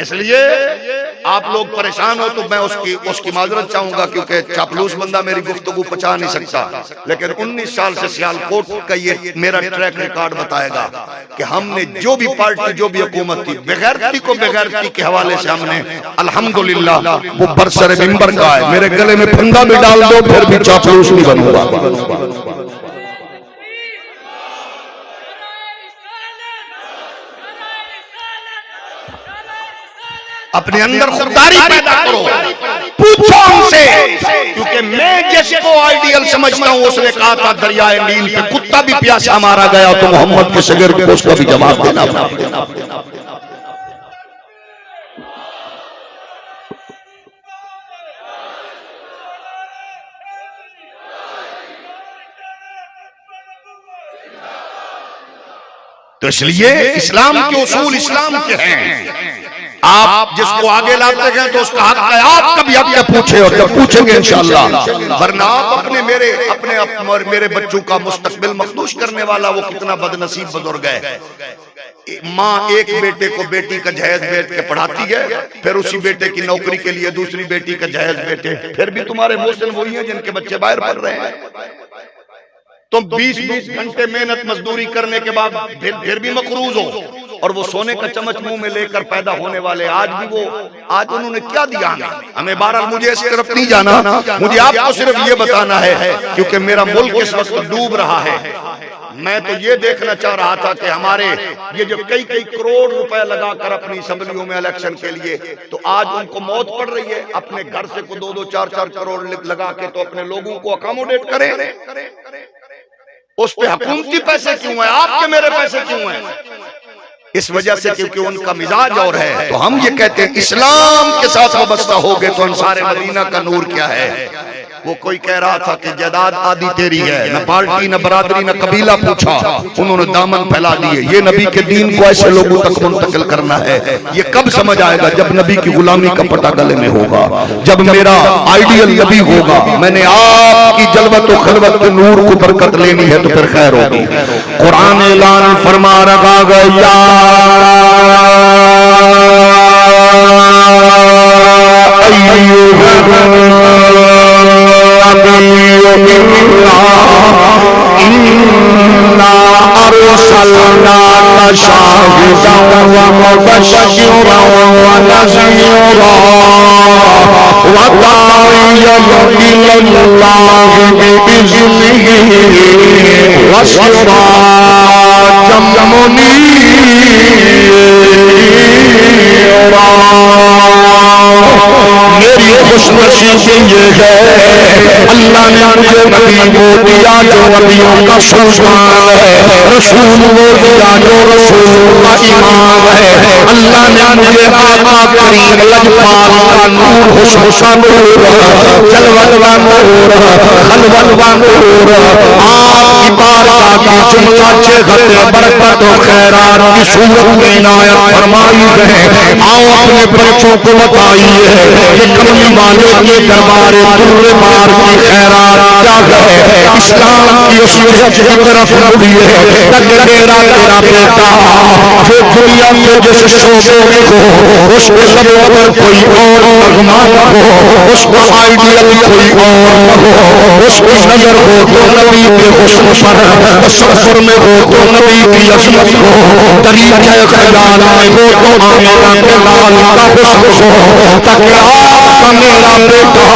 اس لیے آپ لوگ پریشان ہو تو میں اس کی معذرت چاہوں گا، کیونکہ چاپلوس بندہ میری گفتگو پچا نہیں سکتا، لیکن 19 سال سے سیالکوٹ کا یہ میرا ٹریک ریکارڈ بتائے گا کہ ہم نے جو بھی پارٹی جو بھی حکومت تھی، بغیرتی کو بغیرتی کے حوالے سے ہم نے الحمدللہ وہ برسر ممبر کا ہے، میرے گلے میں پھندا بھی ڈال دو پھر بھی چاپلوس نہیں بنوں گا۔ اپنے اندر خودداری پیدا کرو، پوچھو ہم سے، کیونکہ میں جس کو آئیڈیل سمجھتا ہوں اس نے کہا تھا دریائے نیل پہ کتا بھی پیاسا مارا گیا تو محمد کے شاگرد کو اس کا بھی جواب دینا پڑا۔ تو اس لیے اسلام کے اصول اسلام کے ہیں، آپ جس کو آگے لاتے ہیں تو اس کا حق ہے، آپ کبھی حق کے پوچھے اور جب پوچھیں گے انشاءاللہ، ورنہ آپ اپنے میرے بچوں کا مستقبل مخدوش کرنے والا وہ کتنا بدنصیب بزرگ ہے۔ ماں ایک بیٹے کو بیٹی کا جہیز بیٹھ کے پڑھاتی ہے، پھر اسی بیٹے کی نوکری کے لیے دوسری بیٹی کا جہیز بیٹھے، پھر بھی تمہارے محسن وہی ہیں جن کے بچے باہر پڑھ رہے ہیں۔ تم 20 گھنٹے محنت مزدوری کرنے کے بعد پھر بھی مقروض ہو، اور وہ سونے کا چمچ منہ میں لے کر پیدا ہونے والے آج انہوں نے کیا دیا ہمیں؟ بہرحال مجھے اس طرف نہیں جانا، مجھے آپ کو صرف یہ بتانا ہے کیونکہ میرا ملک اس وقت ڈوب رہا ہے۔ میں تو یہ دیکھنا چاہ رہا تھا کہ ہمارے یہ جو کئی کروڑ روپے لگا کر اپنی اسمبلیوں میں الیکشن کے لیے، تو آج ان کو موت پڑ رہی ہے، اپنے گھر سے کو 2-2 4-4 کروڑ لگا کے تو اپنے لوگوں کو اکاموڈیٹ کریں۔ اس پہ حکومتی پیسے کیوں ہیں؟ آپ کے میرے پیسے کیوں ہیں؟ اس وجہ سے کیونکہ ان کا مزاج اور ہے۔ تو ہم یہ کہتے ہیں اسلام کے ساتھ وابستہ ہو گئے تو انصار مدینہ کا نور کیا ہے؟ وہ کوئی کہہ رہا تھا کہ جائیداد آدھی تیری ہے، نہ پارٹی نہ برادری نہ قبیلہ پوچھا، انہوں نے دامن پھیلا دیے۔ یہ نبی کے دین کو ایسے لوگوں تک منتقل کرنا ہے، یہ کب سمجھ آئے گا؟ جب نبی کی غلامی کا پٹا گلے میں ہوگا، جب میرا آئیڈیل نبی ہوگا۔ میں نے آپ کی جلوت و خلوت کے نور کو برکت لینی ہے تو پھر خیر ہوگی۔ قرآن اعلان فرما رہا گیا إِنَّا أَرْسَلْنَاكَ شَاهِدًا وَمُبَشِّرًا وَنَذِيرًا وَدَاعِيًا إِلَى اللَّهِ بِإِذْنِهِ وَسِرَاجًا مُنِيرًا۔ میری خوش نصیبی یہ ہے اللہ نے مجھے نبی وہ دیا جو نبیوں کا سلطان ہے، رسول وہ دیا جو رسول کا امام ہے۔ اللہ نے مجھے آقا کریم لجپال کا نور، حسن کا نور، جلوت کا نور، خلوت کا نور، آپ کی بارگاہ کی جملہ چہر برکت و خیرات کی صورت میں عنایت فرمائی ہے۔ آؤ اپنے بچوں کو بتائیے کہ کمی والے کے دربار در بار کی خیرات کیا ہے۔ اسلام کی اصلیت کی طرف مڑیے تک تیرا بیٹا جو دنیا کے جس شعبے میں ہو اس کے لبوں پر کوئی اور نغمہ نہ ہو، اس کا آئیڈیل کوئی اور نہ ہو، اس کی نظر ہو تو نبی کے حسن پر، تصور میں ہو تو نبی کی عظمت ہو، طریقہ خیال میں ہو تو آمینہ کے لال کا حسن ہو، تاکہ آپ کا میرا بیٹا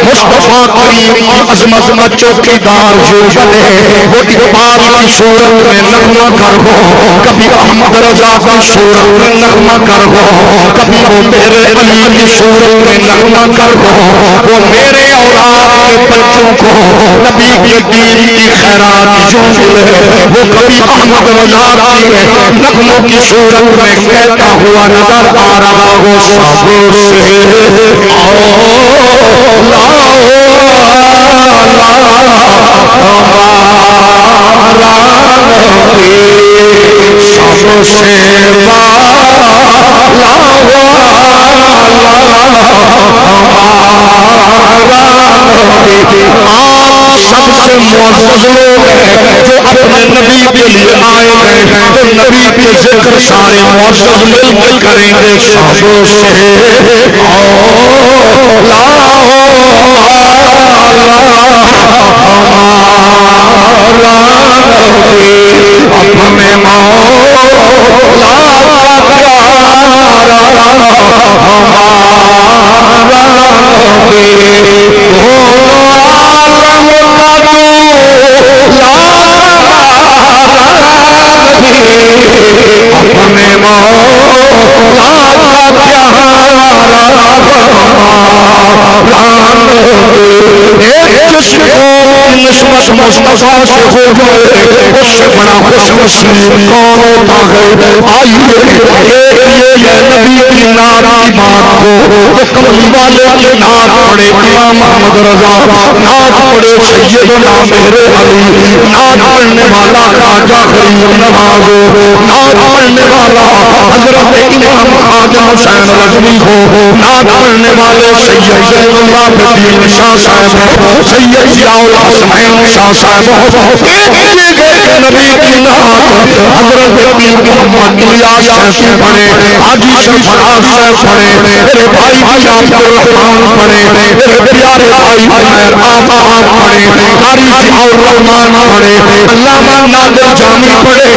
مصطفیٰ کریم کی عظمت کا چوکیدار جو بنے، وہ اقبال کی صورت میں نغمہ گر ہو، کبھی احمد رضا کی صورت میں نغمہ گر ہو، کبھی وہ میرے علی کی صورت میں نغمہ گر ہو، وہ میرے اور آپ کے بچوں کو نبی کے دین کی خیرات جو ملے، وہ کبھی احمد رضا کی نغموں کی صورت میں کہتا ہوا نظر آ رہا ہو۔ سبوں سے سب سے معزز لوگ ہیں جو اپنے نبی کے لیے آئے ہیں، تو نبی کے ذکر سارے معزز مل کر کریں گے۔ شادو سے اولا اپنے مولا کا پیارا ہمارا نبی اپنے مولا کا پیارا جس کو نسبت مصطفیٰ سے ہو گئے اس سے بڑا خوش نصیب کون ہوتا ہے؟ آئیے یہ نبی کی نعت کی بات کو کملی والے کی نعت پڑھے امام محمد رضا، نعت پڑھے سیدنا میرے علی، نعت پڑھنے والا خواجہ غریب نواز، نعت پڑھنے والا حضرت امام خواجہ حسین رضوی ہو، نعت پڑھنے والے سید زین العابدین شاہ صاحب، سید ضیاء الحسنین شاہ صاحب، نبی کی نعت حضرت پیر محمد الیاس شیخی پڑھے، حاجی شریف صاحب پڑھے، میرے بھائی عبد الرحمان پڑھے، میرے پیارے بھائی عمیر آقا پڑھے، قاری ضیاء الرحمان پڑھے، علامہ نادر جامی پڑھے.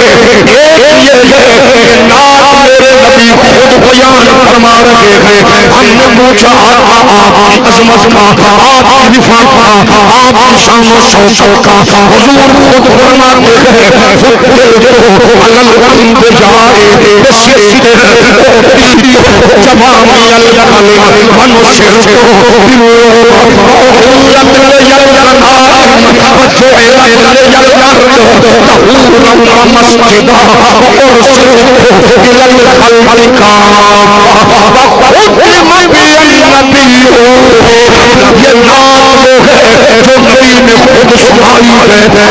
یہ نعت میرے نبی خود بیان فرما رہے ہیں. ہم نے پوچھا آپ کی عظمت کا، آپ کی رفعت کا، آپ کی شان و شوکت کا، حضور خود فرماتے ہیں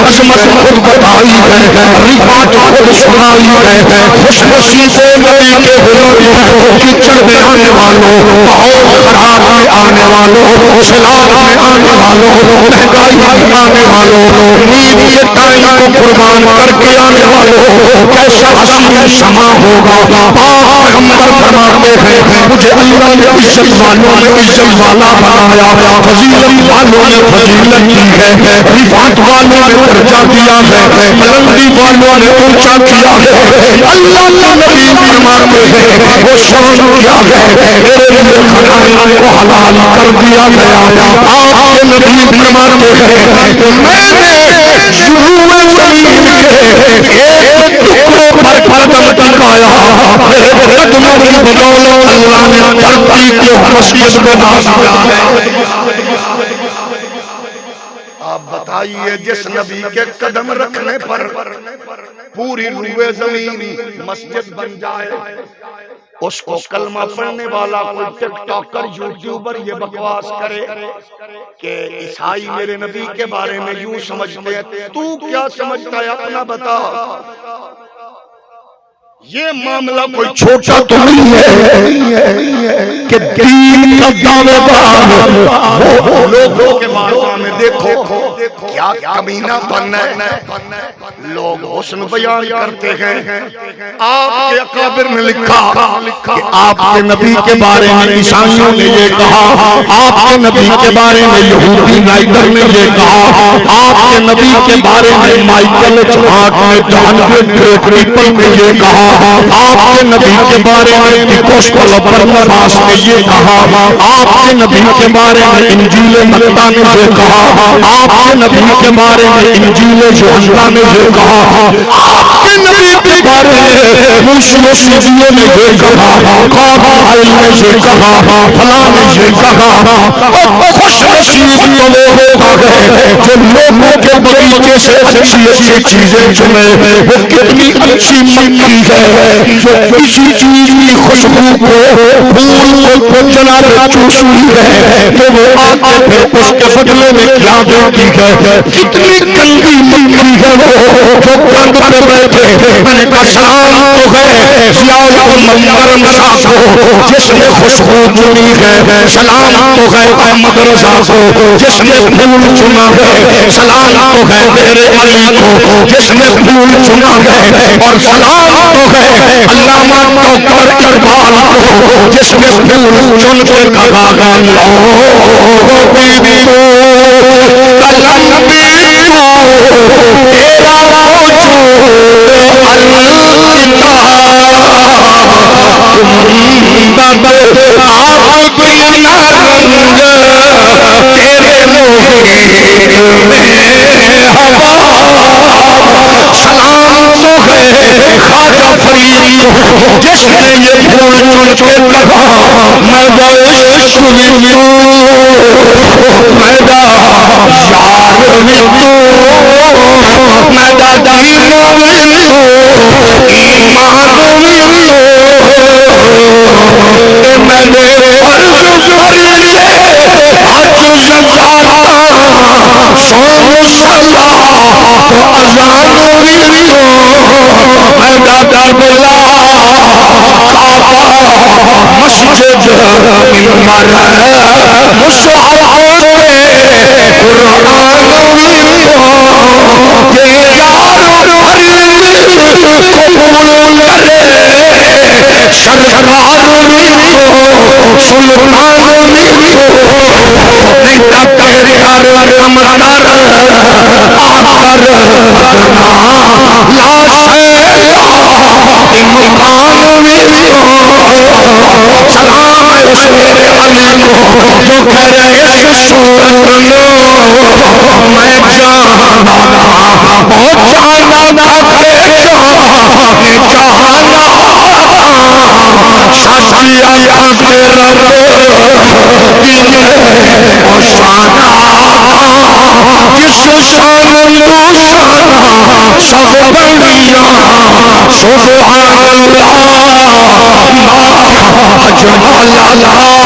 عظمت خود بتائی ہے، رفعت خود سنائی ہے. خوش نصیب نبی کے حضور کیچڑ میں آنے والوں، ماحول خراب میں آنے والوں، سیلاب میں آنے والوں، مہنگائی میں آنے والوں، نیند کے ٹائم کو قربان کر کے آنے والوں، کیسا حسین سما ہوگا. پیغمبر فرماتے ہیں مجھے اللہ نے عزت والوں نے عزت والا بنایا، فضیلت والوں نے فضیلت دی ہے، رفعت والوں نے درجہ دیا ہے، بلندی والوں نے اونچا کیا ہے. اللہ کے نبی فرماتے ہیں وہ شان کیا ہے، میرے لیے خزائن کو حلال کر دیا گیا. آپ کے نبی فرماتے ہیں میں نے شروع زمین کے ایک ٹکڑے پر قدم ٹکایا، میرے قدموں کی بدولت اللہ نے دھرتی کو مسجد بنا دیا ہے. آپ بتائیے جس نبی کے قدم رکھنے پر پوری روئے زمین مسجد بن جائے، اس کو کلمہ پڑھنے والا کوئی ٹک ٹاکر یوٹیوبر یہ بکواس کرے کہ عیسائی میرے نبی کے بارے میں یوں سمجھتے ہیں، تو کیا سمجھتا ہے اپنا بتا. یہ معاملہ کوئی چھوٹا تو نہیں ہے کہ دین کا دعوے دار وہ لوگوں کے مارکا میں دیکھو کیا کمینہ بننا ہے. لوگ حسن بیان کرتے ہیں. آپ کے اکابر نے لکھا کہ آپ کے نبی کے بارے میں عیسائیوں نے یہ کہا، آپ کے نبی کے بارے میں یہودی رائٹر نے یہ کہا، آپ کے نبی کے بارے میں مائیکل چہارٹ نے جہانگیر ٹریپل نے یہ کہا، آپ کے نبی کے بارے میں اپوسٹل برناباس نے یہ کہا، آپ کے نبی کے بارے میں انجیل متی نے یہ کہا، آپ کے نبی کے بارے میں انجیل یوحنا نے یہ کہا، آپ کے نبی کے بارے میں موسی نے یہ کہا، قابائل نے یہ کہا، فلاں نے یہ کہا. خوش نصیب تو وہ ہوتا ہے جو لوگوں کے بغیچے سے اچھی اچھی چیزیں چنے. وہ کتنی اچھی مکی ہے جو کسی چیز کی خوشبو کو پھول کو جناب چوستی ہے تو وہ آگے پھر اس کے بدلے میں کیا دیتی ہے. کتنی گندی مکی ہے وہ جو گند پہ بیٹھے. میں نے کہا سلام تو ہے ضیاء المنظر شاہ کو جس نے خوشبو چنی ہے سلام تو ہے احمد رضا کو جس نے پھول چنا ہے سلام تو ہے میرے علی کو جس نے پھول چنا ہے اور سلام تو ہے علامہ ڈاکٹر اقبال کو جس نے پھول چن کے کہا گا بیوی کو کلم بھی کو تیرا وجود آپ بنا رنگ تیرے موہے میں ہوا سلام تو ہے خواجہ فرید جس نے یہ پھول چن کے کہا میں عشق میں میں یار میں میں دین ایمان میں نے فرض کر لیے حج زکات صوم صلاۃ اذان میں دادا بلا کعبہ مسجد منبر مصحف قرآن کہ یار قبول کرے سرکار سلطان نہیں تب تیرے ہر امدار آکر لاش امکان سلام اس میرے علی کو جو کرے صورت میں جانا پہنچانا ساتھیا تیرا دن شانا جس شان سب بڑیا سبحان اللہ اجمل اللہ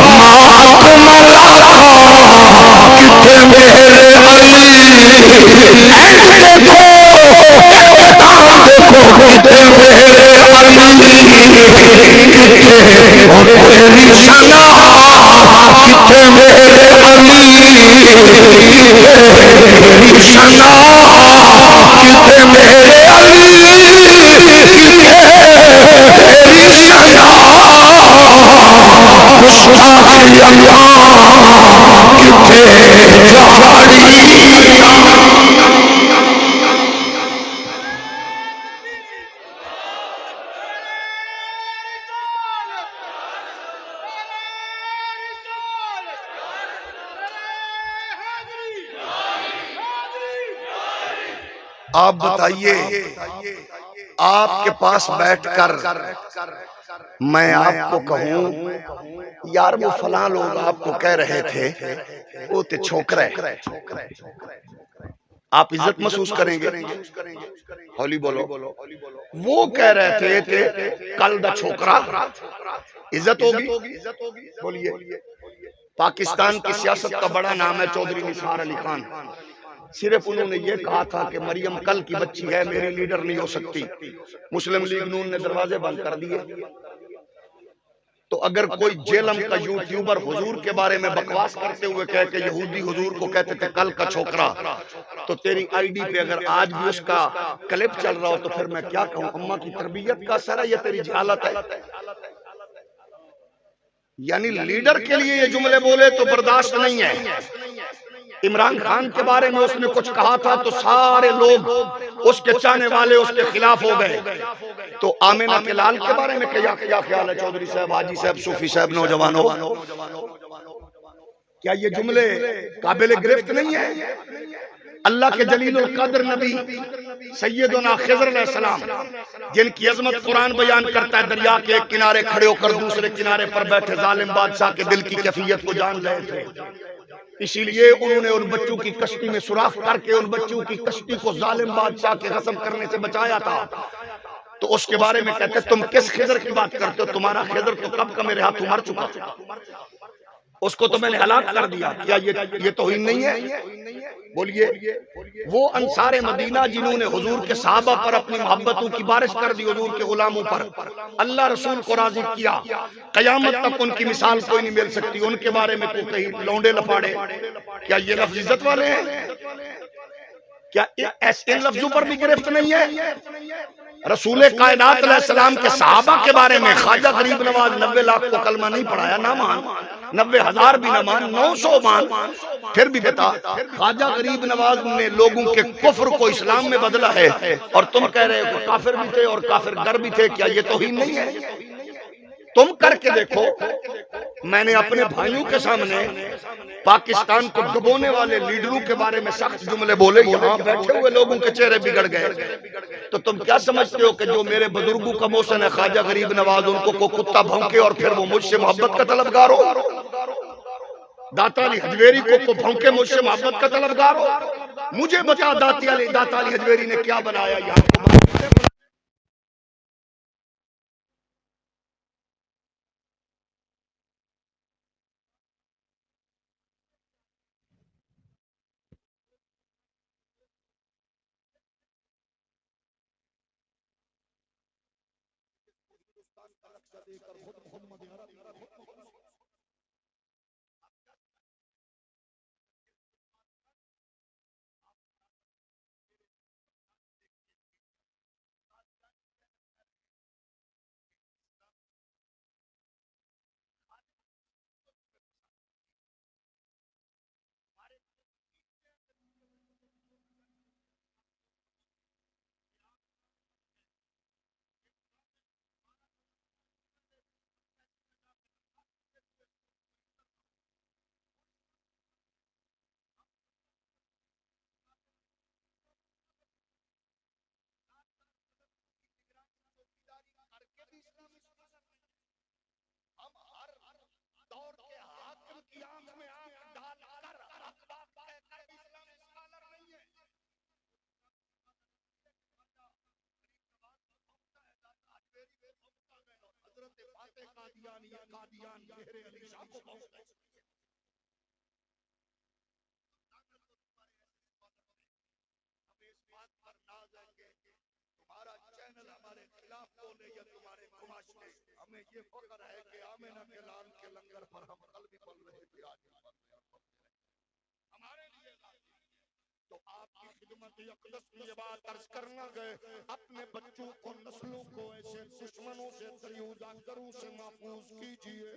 ما اکمل کتنے میرے علی دیکھو دیکھو کتنے میرے علی اور تیری ثنا کتنے میرے علی تیری ثنا کتنے میرے علی تیری ثنا گستاخی اللہ کتنے جاڑی آپ بتائیے آپ کے پاس بیٹھ کر میں آپ کو کہوں یار وہ فلاں لوگ آپ کو کہہ رہے تھے وہ تے چھوکرے آپ عزت محسوس کریں گے ہولی بولو وہ کہہ رہے تھے کل دا چھوکرا عزت ہوگی بولیے پاکستان کی سیاست کا بڑا نام ہے چودھری نثار علی خان صرف انہوں نے یہ کہا تھا کہ مریم کل کی بچی ہے میری لیڈر نہیں ہو سکتی مسلم لیگ نون نے دروازے بند کر دیے تو اگر کوئی جیلم کا یوٹیوبر حضور کے بارے میں بکواس کرتے ہوئے کہے کہ یہودی حضور کو کہتے تھے کل کا چھوکرا تو تیری آئی ڈی پہ اگر آج بھی اس کا کلپ چل رہا ہو تو پھر میں کیا کہوں اماں کی تربیت کا اثر ہے یا تیری جہالت ہے یعنی لیڈر کے لیے یہ جملے بولے تو برداشت نہیں ہے عمران خان کے بارے میں اس نے کچھ کہا تھا تو سارے لوگ اس کے چاہنے والے اس کے خلاف ہو گئے تو آمینہ کے لال کے بارے میں کیا خیال ہے چودھری صاحب حاجی صاحب صوفی صاحب نوجوانوں کیا یہ جملے قابل گرفت نہیں ہے اللہ کے جلیل القدر نبی سیدنا خضر علیہ السلام جن کی عظمت قرآن بیان کرتا ہے دریا کے ایک کنارے کھڑے ہو کر دوسرے کنارے پر بیٹھے ظالم بادشاہ کے دل کی کیفیت کو جان رہے تھے اسی لیے انہوں نے ان بچوں کی کشتی میں سوراخ کر کے ان بچوں کی کشتی کو ظالم بادشاہ کے غصب کرنے سے بچایا تھا تو اس کے بارے میں کہتے تم کس خضر کی بات کرتے ہو تمہارا خضر تو کب کا میرے ہاتھوں مر چکا اس کو تو میں نے ہلاک کر دیا کیا یہ توہین نہیں ہے بولیے وہ انصار مدینہ جنہوں نے حضور کے صحابہ پر اپنی محبتوں کی بارش کر دی، حضور کے غلاموں پر اللہ رسول کو راضی کیا، قیامت تک ان کی مثال کوئی نہیں مل سکتی۔ ان کے بارے میں تو کہیں لونڈے لپاڑے، کیا یہ لفظ عزت والے ہیں؟ کیا ان لفظوں پر بھی گرفت نہیں ہے؟ رسول کائنات علیہ السلام کے صحابہ کے بارے میں خواجہ غریب نواز 90 لاکھ کو کلمہ نہیں پڑھایا، نہ مان، 90,000 بھی نہ مان، 900 مان، پھر بھی بتا خواجہ غریب نواز نے لوگوں کے کفر کو اسلام میں بدلا ہے، اور تم کہہ رہے ہو کہ کافر بھی تھے اور کافر گر بھی تھے، کیا یہ توہین نہیں ہے؟ تم کر کے دیکھو۔ میں نے اپنے بھائیوں کے سامنے پاکستان کو دبونے والے لیڈروں کے بارے میں سخت جملے بولے، یہاں بیٹھے ہوئے لوگوں کے چہرے بگڑ گئے۔ تو تم کیا سمجھتے ہو کہ جو میرے بزرگوں کا محسن ہے خواجہ غریب نواز، ان کو کتا بھونکے اور پھر وہ مجھ سے محبت کا طلبگار ہو؟ داتا علی حجویری کو بھونکے مجھ سے محبت کا طلبگار ہو؟ مجھے بتا داتا علی حجویری نے کیا بنایا یہاں؟ تمہارا چینل ہمارے خلاف بولے یا تمہارے معاشرے، ہمیں یہ فخر ہے کہ آمنہ کے لال کے لنگر پر ہم کل بھی پل رہے تھے، آج بھی پل رہے ہیں۔ ہمارے لیے تو آپ کی خدمت اقدس میں یہ بات عرض کرنا گئے، اپنے بچوں کو نسلوں کو ایسے دشمنوں سے دریوداگروں سے محفوظ کیجئے،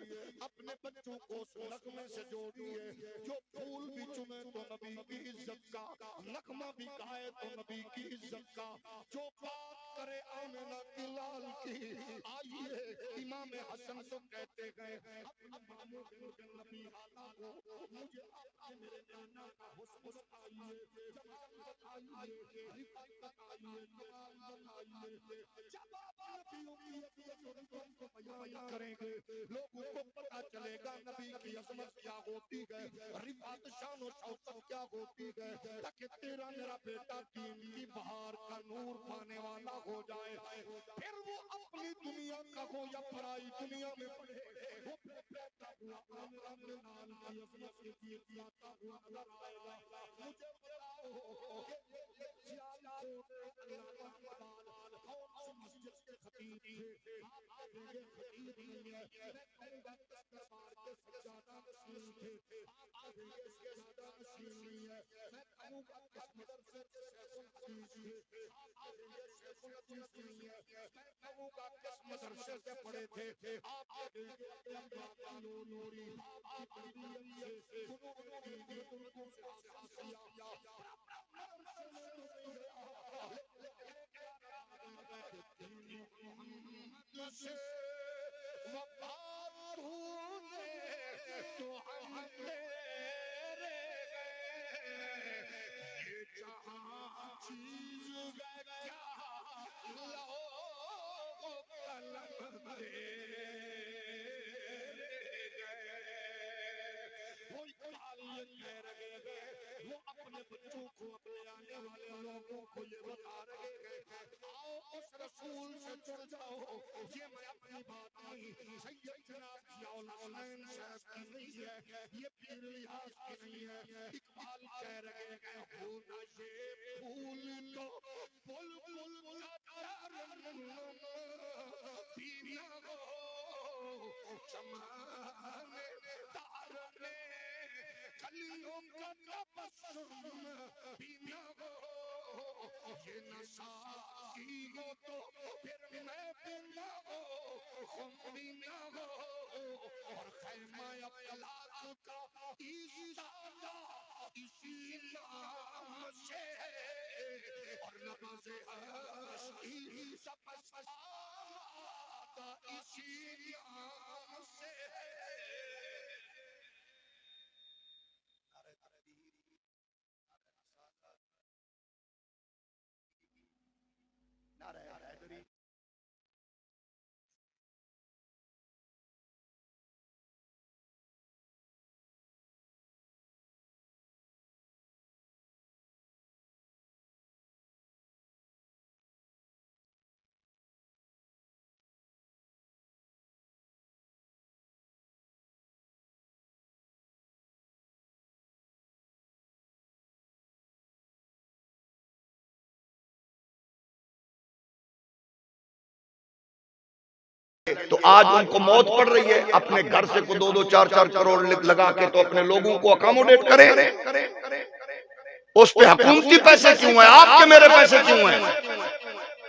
اپنے بچوں کو اس نغمے سے جوڑیے، جو پھول بھی چنے تو نبی کی عزت کا، نغمہ بھی گائے تو نبی کی عزت کا، جو بات کرے آمنہ کی لال کی، آئیے امام حسن تو کہتے گئے اپنے نبی حالہ کو، مجھے آپ میرے نانا کا حسن بتائیے، جمال بتائیے، رفت بتائیے، جمال بتائیے، جب آپ نبیوں کی عظمت کو بیان کریں گے لوگوں کو پتہ چلے گا نبی کی عظمت کیا ہوتی ہے، رفت شان و شوکت کیا ہوتی ہے، تاکہ تیرا میرا بیٹا دین کی بہار کا نور پانے والا ہو جائے، پھر وہ اپنی دنیا کا ہو یا پرائی دنیا میں پڑھے، وہ بیٹا ہوا آمنہ کے نال کی عظمت کے لیے جاتا ہوا نظر آئے گا۔ مجھے بتاؤ سیال کوٹ علامہ اقبال کون سی مسجد کے خطیب تھے؟ آپ آگے خطیب نہیں ہے، میں کہوں گا دستار کے سجادہ نشین تھے، آپ آگے سجادہ نشین نہیں ہے، میں کہوں گا کس مدرسے کے شیخ الحدیث تھے، آپ آگے شیخ الحدیث نہیں ہے، میں کہوں گا کس مدرسے سے پڑھے تھے، آپ آگے بابا نوری، آپ آگے سے فنون دینی علوم سے حاصل کیا، محمد سے وفا ڈھونڈے تو ہم تیرے گئے، یہ جہاں چیز ہے کیا لو قلم تیرے گئے، وہ اقبال یہ کہہ رہے ہیں، وہ اپنے بچوں کو اپنے آنے والے لوگوں کو یہ بتا رہے ہیں، آؤ اس رسول سے جڑ جاؤ، یہ میں اپنی بات نہیں سید جناب ضیاء الحسنین صاحب کی نہیں ہے، یہ پیر الیاس کی نہیں ہے، اقبال کہہ رہے ہیں ہونا یہ پھول تو بلبل پینا ہو چمانے دار نے کلیوں کا تبسم پینا ہو یہ نسائی ہو تو پھر میں پینا ہو خم پینا ہو اور خیمہ افلاک کا ایستادہ اسی نام سے ہے اور نماز ہستی سب سادہ اسی نام سے ہے نعرہ تکبیر نعرہ حیدری تو آج ان کو موت پڑ رہی ہے، اپنے گھر سے کو 2-2 4-4 کروڑ لگا کے تو اپنے لوگوں کو اکاموڈیٹ کریں۔ اس پہ حکومتی پیسے کیوں ہیں؟ آپ کے میرے پیسے کیوں ہیں؟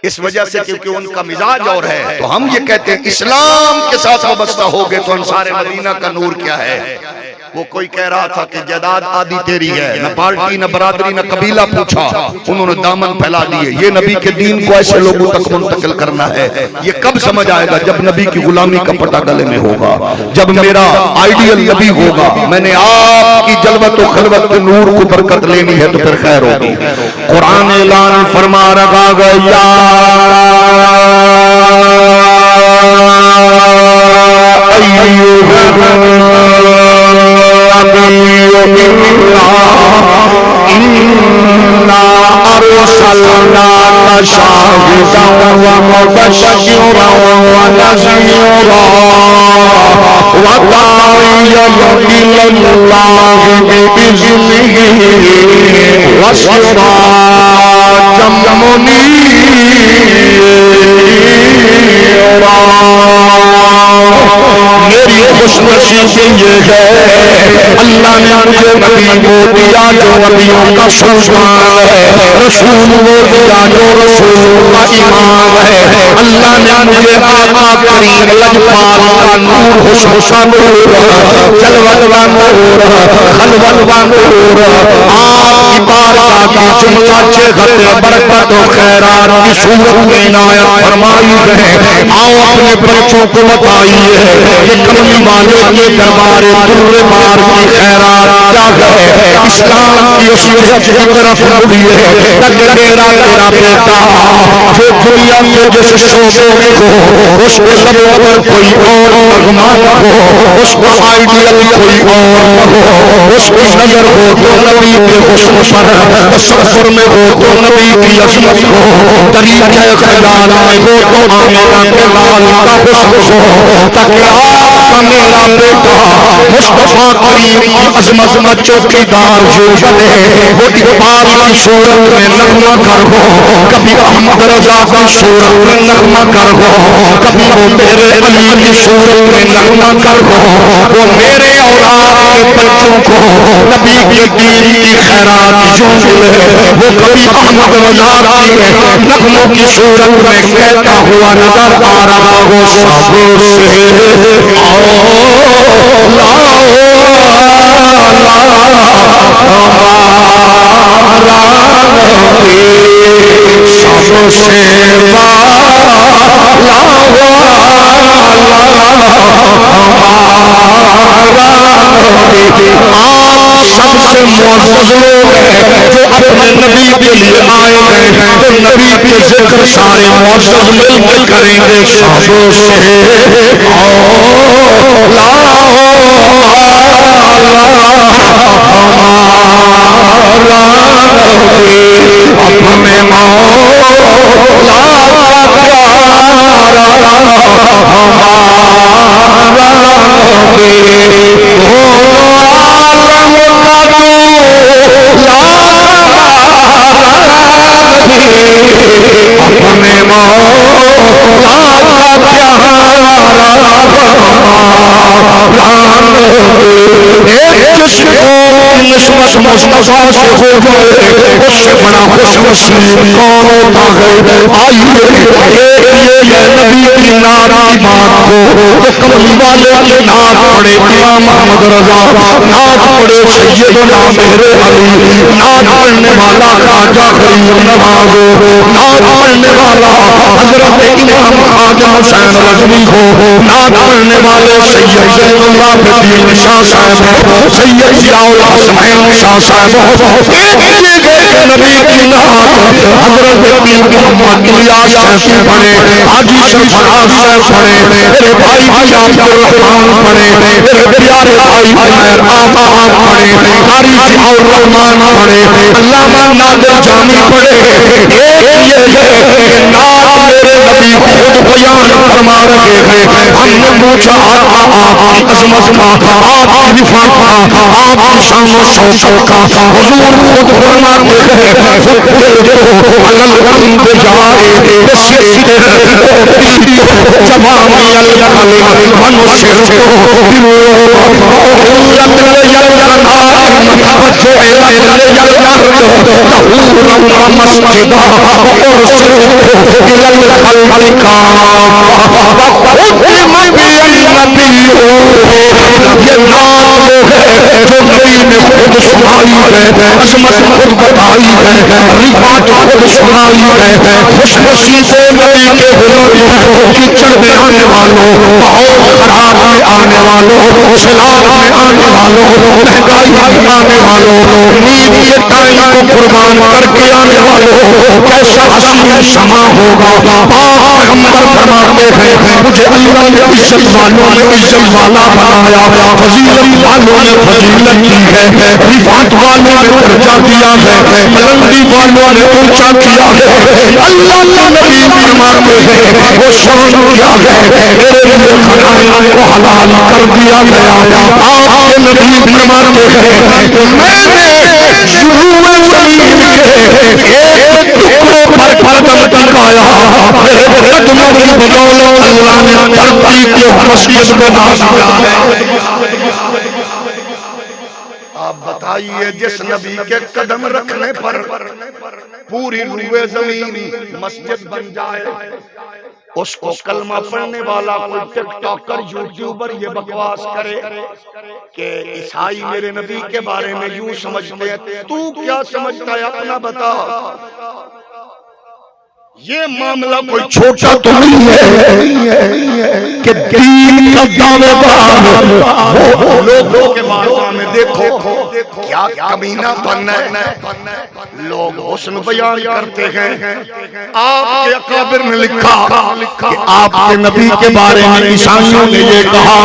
اس وجہ سے کیونکہ ان کا مزاج اور ہے۔ تو ہم یہ کہتے ہیں اسلام کے ساتھ وابستہ ہو گئے تو انصار مدینہ کا نور کیا ہے؟ وہ کوئی کہہ رہا تھا کہ جائیداد آدھی تیری ہے، نہ پارٹی نہ برادری نہ قبیلہ پوچھا، انہوں نے دامن پھیلا دیے۔ یہ نبی کے دین کو ایسے لوگوں تک منتقل کرنا ہے، یہ کب سمجھ آئے گا؟ جب نبی کی غلامی کا پٹا گلے میں ہوگا، جب میرا آئیڈیل نبی ہوگا۔ میں نے آپ کی جلوت و خلوت کے نور کو برکت لینی ہے تو پھر خیر ہوگی۔ قرآن اعلان فرما رہا گیا إِنَّا أَرْسَلْنَاكَ شَاهِدًا وَمُبَشِّرًا وَنَذِيرًا وَدَاعِيًا إِلَى اللَّهِ بِإِذْنِهِ وَسِرَاجًا مُنِيرًا۔ میری خوش نصیبی یہ ہے اللہ نے مجھے نبی کو دیا جو نبیوں کا سلطان ہے، رسول وہ دیا جو رسول کا امام ہے۔ اللہ نے مجھے آقا کریم لجپال کا نور، حسن کا نور، جلوت کا نور، خلوت کا نور، آپ کی بارگاہ کی جملہ چہر برکت و خیرات کی صورت میں عنایت فرمائی ہے۔ آؤ اپنے بچوں کو بتائیے کہ کملی والے کے دربار در بار کی خیرات کیا ہے۔ اسلام کی اصلیت کی طرف مڑیے تاکہ میرا تیرا بیٹا جو دنیا کے جس شعبے میں ہو اس کے لبوں پر کوئی اور نغمہ نہ ہو، اس کا آئیڈیل کوئی اور نہ ہو، اس کی نظر ہو تو نبی کے حسن پر، تصور میں ہو تو نبی کی عظمت ہو، طریقہ خیال میں ہو تو آمینہ کے لال کا حسن ہو، تاکہ آپ کا میرا بیٹا مصطفیٰ کریم کی عظمت کا چوکیدار جو بنے، وہ اقبال کی صورت میں نغمہ گر ہو، کبھی احمد رضا کی صورت میں نغمہ گر ہو، کبھی وہ میرے علی کی صورت میں نغمہ گر ہو، وہ میرے اولاد کے بچوں کو نبی کے دین کی خیرات جو ملے، وہ کبھی احمد رضا کی نغموں کی صورت میں کہتا ہوا نظر آ رہا ہو۔ صبر سے آؤ لاؤ سب سے آپ سب سے معزز لوگ ہیں جو اپنے نبی کے لیے آئے ہیں، تو نبی کے ذکر سارے معزز مل کے کریں گے۔ سب سے آؤ لاؤ اپنے مولا کا پیارا ہمارا نبی، مصطفیٰ سے ہو گئے اس سے بڑا خوش نصیب کون ہوتا ہے؟ آئیے یہ نبی کی نعت کی بات کو کملی والے کی نعت پڑھے امام محمد رضا، نعت پڑھے سیدنا مہر علی، نعت پڑھنے والا خواجہ غریب نواز، نعت پڑھنے والا حضرت امام خواجہ حسین رضوی ہو، نعت پڑھنے والے سید زین العابدین شاہ صاحب، سید ضیاء الحسنین شاہ صاحب، ایک نبی کی نعت حضرت پیر محمد الیاس صاحب پڑھے، حاجی سرفراز صاحب پڑھے، میرے بھائی عبد الرحمان پڑھے، میرے پیارے بھائی عمر آباد پڑھے، قاری ضیاء الرحمان پڑھے، علامہ نادر جامی پڑھے. ایک یہ ہے کہ نعت میرے نبی خود بیان فرما رہے ہیں. ہم نے پوچھا آپ کی عظمت کا، آپ کی رفعت کا، آپ کی شان و شوکت کا، حضور خود فرماتے ہیں فقیر کو الغم جائے جمامی الکلم ونشر یہ نام وہ ہے جو نبی نے خود سنائی ہے، عظمت خود بتائی ہے، رفعت خود سنائی ہے. خوش نصیب نبی کے ہنر کیچڑ میں آنے والوں، ماحول خراب میں آنے والوں، سیلاب میں آنے والوں، مہنگائی میں آنے والوں، نیند کے ٹائم کو قربان کر کے آنے والوں، کیسا حسین سما ہوگا. پیغمبر فرماتے ہیں مجھے اللہ نے عزت والوں نے عزت والا بنایا، فضیلت والوں نے فضیلت دی ہے، رفعت والوں نے درجہ دیا ہے، بلندی والوں نے اونچا کیا ہے. اللہ کے نبی فرماتے ہیں وہ شان کیا ہے میرے لیے کھانے کو حلال کر دیا گیا. آپ کے نبی فرماتے ہیں میں نے شروع زمین کے ایک ٹکڑے پر قدم ٹکایا، میرے قدموں کی بدولت اللہ نے دھرتی کے مسجد بنا دیا ہے. آپ بتائیے جس نبی کے قدم رکھنے پر پوری روئے زمین مسجد بن جائے، اس کو کلمہ پڑھنے والا کوئی ٹک ٹاکر یوٹیوبر یہ بکواس کرے کہ عیسائی میرے نبی کے بارے میں یوں سمجھتے ہیں، تو کیا سمجھتا ہے اپنا بتا. یہ معاملہ کوئی چھوٹا تو نہیں ہے کہ دین کا دعوے دار وہ لوگوں کے بارے میں دیکھو کیا کمینہ پن ہے. لوگ حسن بیان کرتے ہیں. آپ کے اکابر نے لکھا کہ آپ کے نبی کے بارے میں عیسائیوں نے یہ کہا،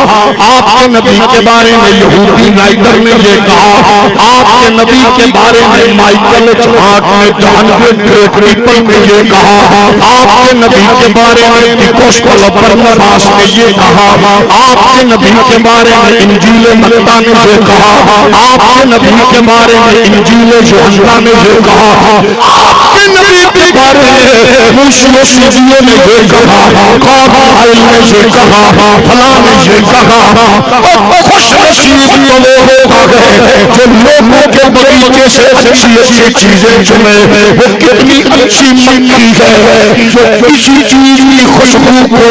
آپ کے نبی کے بارے میں یہودی رائٹر نے یہ کہا، آپ کے نبی کے بارے میں مائیکل چہارٹ نے جہانویر ٹریپل نے یہ کہا، آپ کے نبی کے بارے میں ٹیکوسٹل برناباس نے یہ کہا، آپ کے نبی کے بارے میں انجیل متی نے یہ کہا، آپ کے نبی کے بارے میں انجیل یوحنا نے یہ کہا، آپ کے نبی کے بارے میں موسی نے یہ کہا، قابائل نے یہ کہا، فلاں نے یہ کہا. خوش نصیب تو وہ ہوتا ہے جو لوگوں کے بغیچے سے اچھی اچھی چیزیں چنے. وہ کتنی اچھی مٹی ہے جو کسی چیز کی خوشبو کو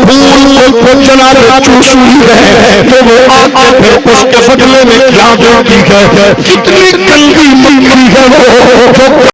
پھول کو جلا کر چوستی ہے تو وہ آگے پھر اس کے بدلے میں کیا دیتی ہے. کتنی گندی مٹی ہے وہ